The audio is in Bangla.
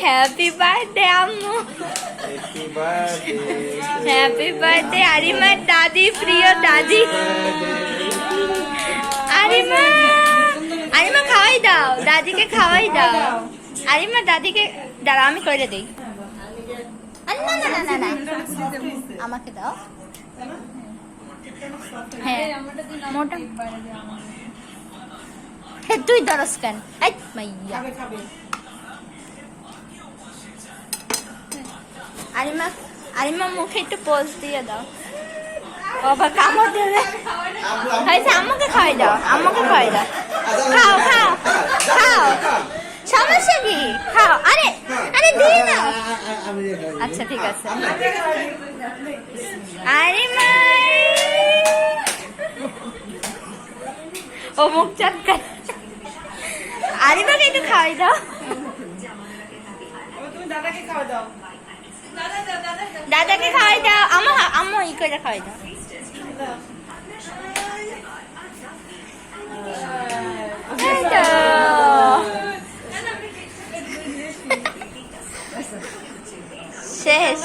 হ্যাপি বার্থডে আম্মু, হ্যাপি বার্থডে আরিমার দাদি, প্রিয় দাদি। আরিমা, আরিমা খাওয়াই দাও, দাদিকে খাওয়াই দাও। আরিমা দাদিকে দাঁড়াও, আমি করে দিই। না না না না না, আমাকে দাও। হ্যাঁ মোটা, তুই দরস কেন? মাইয়া আরিমা, আরিমা মুখে একটু পোজ দিয়ে দাও। বাবা কামড় দেবে। হয়েছে, আম্মুকে খাওয়াই দাও, আম্মুকে খাওয়াই দাও। খাও খাও খাও, সমস্যা কি? খাও। আরে আরে দিয়ে দাও। আচ্ছা ঠিক আছে। আরিমা, ও মুখ চাটকা। আরিমাকে একটু খাওয়াই দাও। দাদাকে খাওয়া দাও, দাদাকে খাওয়াই দাও। আম্মু ই করে খাওয়াই দাও। শেষ।